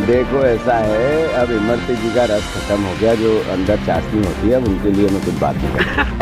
देखो ऐसा है, अब इमरती जी का रस खत्म हो गया, जो अंदर चाशनी होती है, अब उनके लिए मैं कुछ बात नहीं करता।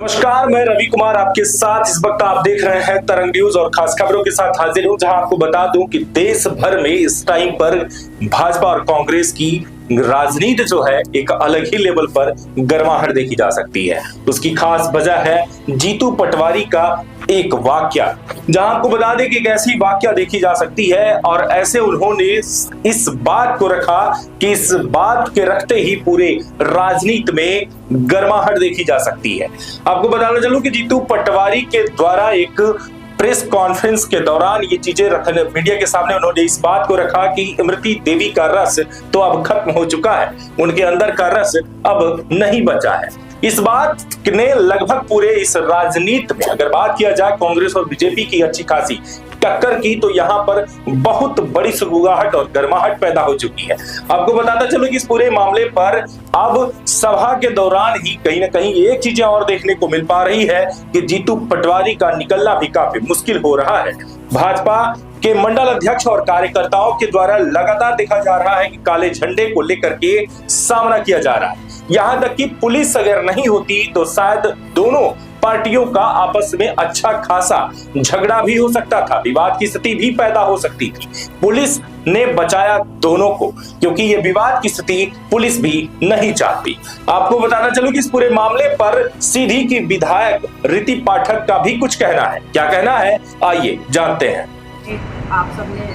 नमस्कार, मैं रवि कुमार आपके साथ इस वक्त आप देख रहे हैं तरंग न्यूज और खास खबरों के साथ हाजिर हूं, जहां आपको बता दूं कि देश भर में इस टाइम पर भाजपा और कांग्रेस की राजनीति जो है एक अलग ही लेवल पर गर्माहट देखी जा सकती है। उसकी खास वजह है जीतू पटवारी का एक वाक्या, जहां आपको बता दें कि एक ऐसी वाक्या देखी जा सकती है और ऐसे उन्होंने इस बात को रखा कि इस बात के रखते ही पूरे राजनीति में गर्माहट देखी जा सकती है। आपको बताना चलूं कि जीतू पटवारी के द्वारा एक प्रेस कॉन्फ्रेंस के दौरान ये चीजें रखने मीडिया के सामने उन्होंने इस बात को रखा कि इमरती देवी का रस तो अब खत्म हो चुका है, उनके अंदर का रस अब नहीं बचा है। इस बात ने लगभग पूरे इस राजनीति में अगर बात किया जाए कांग्रेस और बीजेपी की अच्छी खासी टक्कर की, तो यहाँ पर बहुत बड़ी सुगबुगाहट और गर्माहट पैदा हो चुकी है। आपको बताता चलो कि इस पूरे मामले पर अब सभा के दौरान ही कहीं ना कहीं एक चीजें और देखने को मिल पा रही है कि जीतू पटवारी का निकलना भी काफी मुश्किल हो रहा है। भाजपा के मंडल अध्यक्ष और कार्यकर्ताओं के द्वारा लगातार देखा जा रहा है कि काले झंडे को लेकर के सामना किया जा रहा है। यहां तक कि पुलिस अगर नहीं होती तो शायद दोनों पार्टियों का आपस में अच्छा खासा झगड़ा भी हो सकता था, विवाद की स्थिति भी पैदा हो सकती थी। पुलिस ने बचाया दोनों को, क्योंकि ये विवाद की स्थिति पुलिस भी नहीं चाहती। आपको बताना चलूं कि इस पूरे मामले पर सीधी की विधायक रीति पाठक का भी कुछ कहना है। क्या कहना है, आइए जानते हैं। आप सबने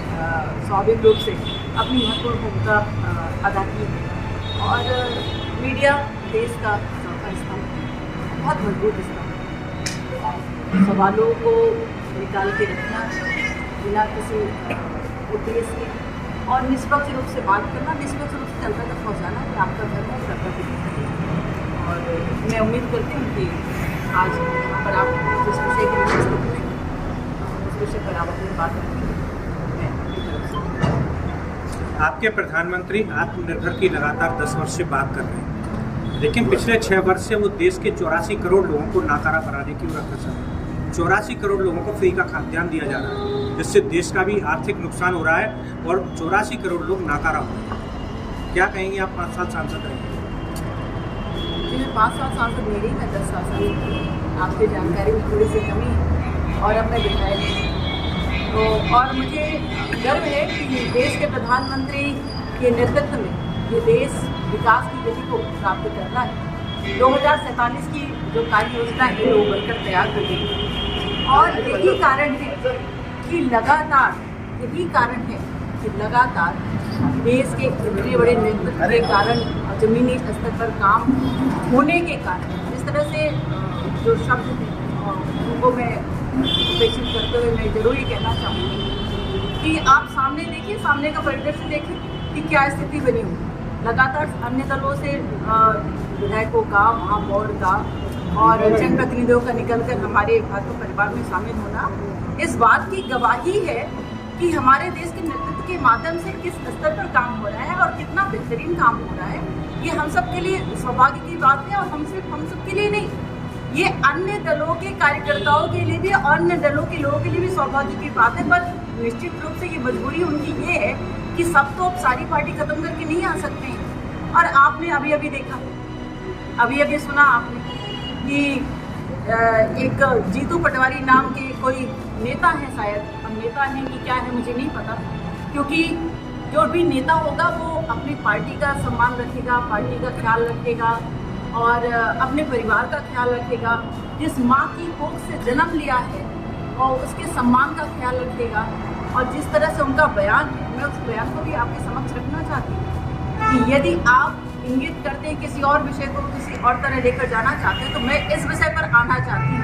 स्वाभाविक रूप से अपनी महत्वपूर्ण भूमिका अदा की है और मीडिया देश का चौथा स्तंभ, बहुत मजबूत स्तंभ। सवालों को निकाल के रखना बिना किसी उद्देश्य के और निष्पक्ष रूप से बात करना, निष्पक्ष रूप से जनता तक पहुँचाना है आपका धर्म है, कर्तव्य। और मैं उम्मीद करती हूँ कि आज यहाँ पर आप जिस विषय के लिए उपस्थित हुए उस विषय पर आप अपनी बात रखेंगे। आपके प्रधानमंत्री आत्मनिर्भर की लगातार 10 वर्ष से बात कर रहे हैं, लेकिन पिछले 6 वर्ष से वो देश के 84 करोड़ लोगों को नाकारा बनाने की ओर अग्रसर है। 84 करोड़ लोगों को फ्री का खाद्यान्न दिया जा रहा है, जिससे देश का भी आर्थिक नुकसान हो रहा है और 84 करोड़ लोग नाकारा हो रहे हैं। क्या कहेंगे आप 5 साल सांसद रहेंगे? मैं 5 साल सांसद नहीं रही, मैं 10 साल सांसद। आपकी जानकारी में थोड़ी सी कमी है और अब मैं विधायक तो और मुझे गर्व है कि देश के प्रधानमंत्री के नेतृत्व में ये देश विकास की गति को प्राप्त करना है। 2047 की जो कार्य योजना है वो बनकर तैयार कर दी और यही कारण है कि लगातार देश के इतने बड़े नेतृत्व के कारण जमीनी स्तर पर काम होने के कारण जिस तरह से जो शब्द थे उनको मैं उपेक्षित करते हुए मैं जरूर ये कहना चाहूँगी कि आप सामने देखिए, सामने का परिदृश्य देखिए कि क्या स्थिति बनी हुई। लगातार अन्य दलों से विधायकों का, महापौर का और जनप्रतिनिधियों का निकलकर हमारे भाजपा परिवार में शामिल होना इस बात की गवाही है कि हमारे देश के नेतृत्व के माध्यम से किस स्तर पर काम हो रहा है और कितना बेहतरीन काम हो रहा है। ये हम सब के लिए सौभाग्य की बात है और हम सिर्फ हम सब के लिए नहीं, ये अन्य दलों के कार्यकर्ताओं के लिए भी, अन्य दलों के लोगों के लिए भी सौभाग्य की बात है, पर निश्चित रूप से ये मजबूरी उनकी ये है कि सब तो अब सारी पार्टी खत्म करके नहीं आ सकते हैं। और आपने अभी अभी देखा, अभी अभी सुना आपने कि एक जीतू पटवारी नाम के कोई नेता है, शायद अब नेता है कि क्या है मुझे नहीं पता, क्योंकि जो भी नेता होगा वो अपनी पार्टी का सम्मान रखेगा, पार्टी का ख्याल रखेगा और अपने परिवार का ख्याल रखेगा। जिस माँ की कोख से जन्म लिया है और उसके सम्मान का ख्याल रखेगा। और जिस तरह से उनका बयान है, मैं उस बयान को भी आपके समक्ष रखना चाहती हूँ कि यदि आप इंगित करते हैं किसी और विषय को किसी और तरह लेकर जाना चाहते हैं, तो मैं इस विषय पर आना चाहती हूँ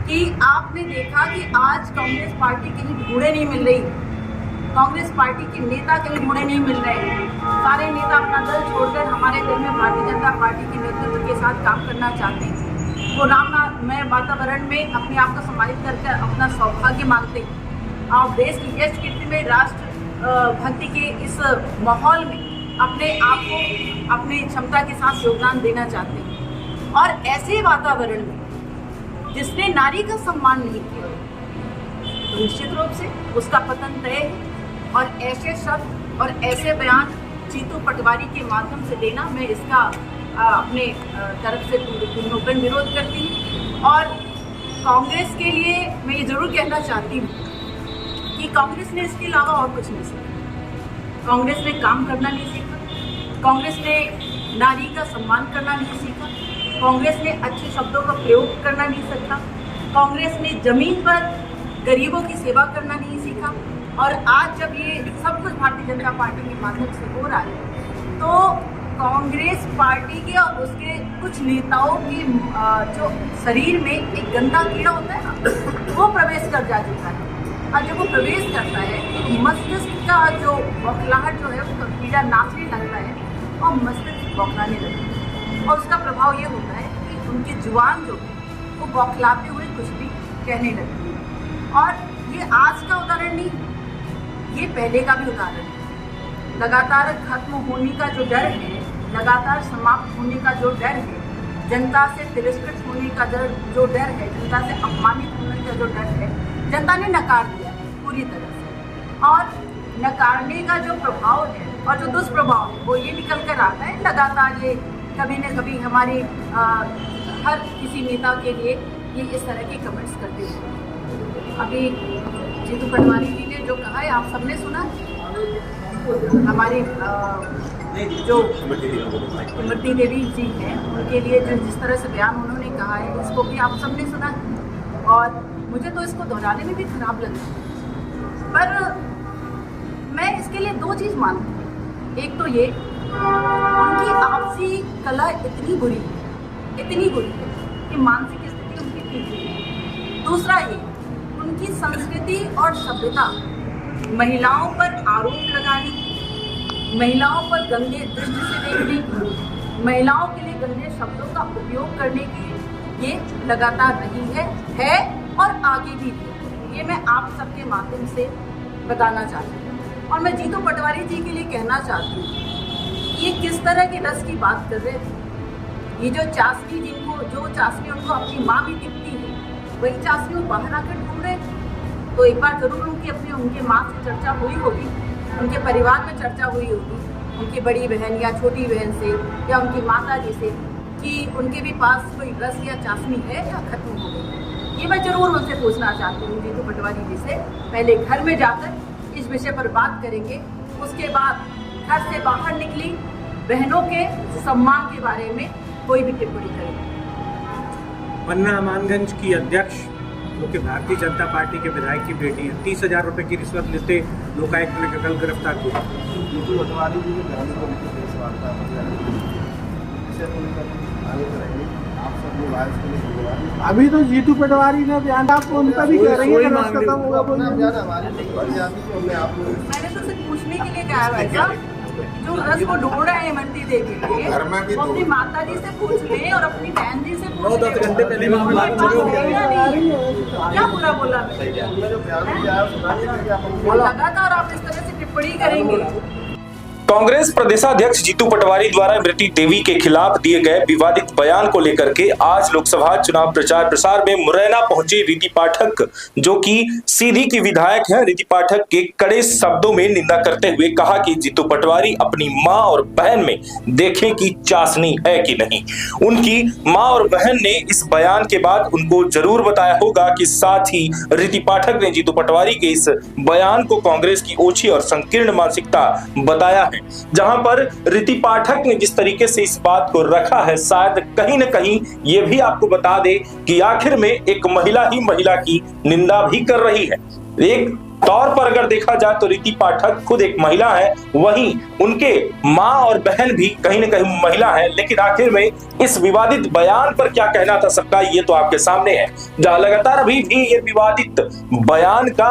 कि आपने देखा कि आज कांग्रेस पार्टी कहीं ढूंढे नहीं मिल रही, कांग्रेस पार्टी के नेता कहीं ढूंढे नहीं मिल रहे। सारे नेता अपना दल छोड़कर हमारे दल में भारतीय जनता पार्टी के नेतृत्व के साथ काम करना चाहते हैं। वो राममय वातावरण में अपने आप को सम्मानित करके अपना सौभाग्य मांगते हैं और देश की यश कीर्ति में, राष्ट्र भक्ति के इस माहौल में अपने आप को अपनी क्षमता के साथ योगदान देना चाहते हैं। और ऐसे वातावरण में जिसने नारी का सम्मान नहीं किया, तो निश्चित रूप से उसका पतन तय है। और ऐसे शब्द और ऐसे बयान जीतू पटवारी के माध्यम से देना, मैं इसका अपने तरफ से पूर्णोपन विरोध करती हूँ। और कांग्रेस के लिए मैं ये जरूर कहना चाहती हूँ कि कांग्रेस ने इसके अलावा और कुछ नहीं सीखा। कांग्रेस ने काम करना नहीं सीखा, कांग्रेस ने नारी का सम्मान करना नहीं सीखा, कांग्रेस ने अच्छे शब्दों का प्रयोग करना नहीं सीखा, कांग्रेस ने जमीन पर गरीबों की सेवा करना नहीं सीखा। और आज जब ये सब कुछ भारतीय जनता पार्टी के माध्यम से हो रहा है, तो कांग्रेस पार्टी के और उसके कुछ नेताओं के जो शरीर में एक गंदा कीड़ा होता है ना, वो प्रवेश कर जा चुका है। और जब वो प्रवेश करता है तो मस्तिष्क का जो बौखलाहट जो है वो कीड़ा नाचने लगता है और मस्तिष्क बौखलाने लगता है। और उसका प्रभाव ये होता है कि उनकी जुबान जो है वो बौखलाते हुए कुछ भी कहने लगती है। और ये आज का उदाहरण नहीं, ये पहले का भी उदाहरण है। लगातार खत्म होने का जो डर है, लगातार समाप्त होने का जो डर है, जनता से तिरस्कृत होने का जो डर है, जनता से अपमानित होने का जो डर है, जनता ने नकार दिया पूरी तरह से। और नकारने का जो प्रभाव है और जो दुष्प्रभाव है वो ये निकल कर आता है। लगातार ये कभी न कभी हमारे हर किसी नेता के लिए ये इस तरह के कमेंट्स करते हैं। अभी जीतू पटवारी जी ने जो कहा है आप सबने सुना। हमारे जो इमरती देवी जी हैं उनके लिए जो जिस तरह से बयान उन्होंने कहा है, इसको भी आप सबने सुना। और मुझे तो इसको दोहराने में भी खराब लगा, पर मैं इसके लिए दो चीज़ मानती हूँ। एक तो ये उनकी आपसी कला इतनी बुरी है कि मानसिक स्थिति उनकी ठीक नहीं है। दूसरा ये उनकी संस्कृति और सभ्यता, महिलाओं पर आरोप लगाने, महिलाओं पर गंदे दृष्टि से देखने, महिलाओं के लिए गंदे शब्दों का उपयोग करने की ये लगातार रही है और आगे भी थी। ये मैं आप सबके माध्यम से बताना चाहती हूँ। और मैं जीतू पटवारी जी के लिए कहना चाहती हूँ, ये किस तरह के रस की बात कर रहे थे। ये जो चाशनी उनको अपनी माँ भी दिखती है, वही चाशनी वो बाहर आकर ढूंढ रहे थे। तो एक बार जरूर उनके माँ से चर्चा हुई होगी, उनके परिवार में चर्चा हुई होगी, उनकी बड़ी बहन या छोटी बहन से या उनकी माता जी से, कि उनके भी पास कोई रस या चाशनी है या खत्म हो गई। ये मैं जरूर उनसे पूछना चाहती हूँ जीतू पटवारी जी से। पहले घर में जाकर इस विषय पर बात करेंगे, उसके बाद घर से बाहर निकली बहनों के सम्मान के बारे में कोई भी टिप्पणी करेंगे। पन्ना अमानगंज की अध्यक्ष जो कि भारतीय जनता पार्टी के विधायक की बेटी है, 30,000 रुपये की रिश्वत लेते लोकायुक्त ने कल गिरफ्तार किया। जीतू पटवारी जी के घर को प्रेस वार्ता अभी तो जीतू पटवारी ने बयान आप उनका भी कह रही है खत्म होगा। मैंने तो सिर्फ पूछने के लिए कहा है ऐसा, जो रस को ढूंढ रहे हैं इमरती देवी के, वो अपनी माता जी से पूछ ले और अपनी बहन जी से पूछ ले। 10 घंटे पहले क्या बुरा बोला मैं? लगातार आप इस तरह से टिप्पणी करेंगे कांग्रेस प्रदेशाध्यक्ष जीतू पटवारी द्वारा इमरती देवी के खिलाफ दिए गए विवादित बयान को लेकर के आज लोकसभा चुनाव प्रचार प्रसार में मुरैना पहुंची रीति पाठक, जो कि सीधी की विधायक है। रीति पाठक के कड़े शब्दों में निंदा करते हुए कहा कि जीतू पटवारी अपनी मां और बहन में देखें कि चाशनी है कि नहीं। उनकी मां और बहन ने इस बयान के बाद उनको जरूर बताया होगा कि साथ ही रीति पाठक ने जीतू पटवारी के इस बयान को कांग्रेस की ओछी और संकीर्ण मानसिकता बताया है। जहां पर रीति पाठक ने जिस तरीके से इस बात को रखा है, शायद कहीं ना कहीं ये भी आपको बता दे कि आखिर में एक महिला ही महिला की निंदा भी कर रही है। एक तौर पर अगर देखा जाए तो रीति पाठक खुद एक महिला है, वहीं उनके मां और बहन भी कहीं ना कहीं महिला है। लेकिन आखिर में इस विवादित बयान पर क्या कहना था सबका, ये तो आपके सामने है। जहां लगातार अभी भी ये विवादित बयान का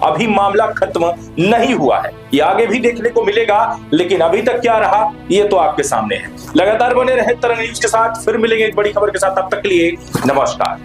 अभी मामला खत्म नहीं हुआ है, ये आगे भी देखने को मिलेगा। लेकिन अभी तक क्या रहा, ये तो आपके सामने है। लगातार बने रहे तरंग न्यूज के साथ, फिर मिलेंगे एक बड़ी खबर के साथ। तब तक के लिए नमस्कार।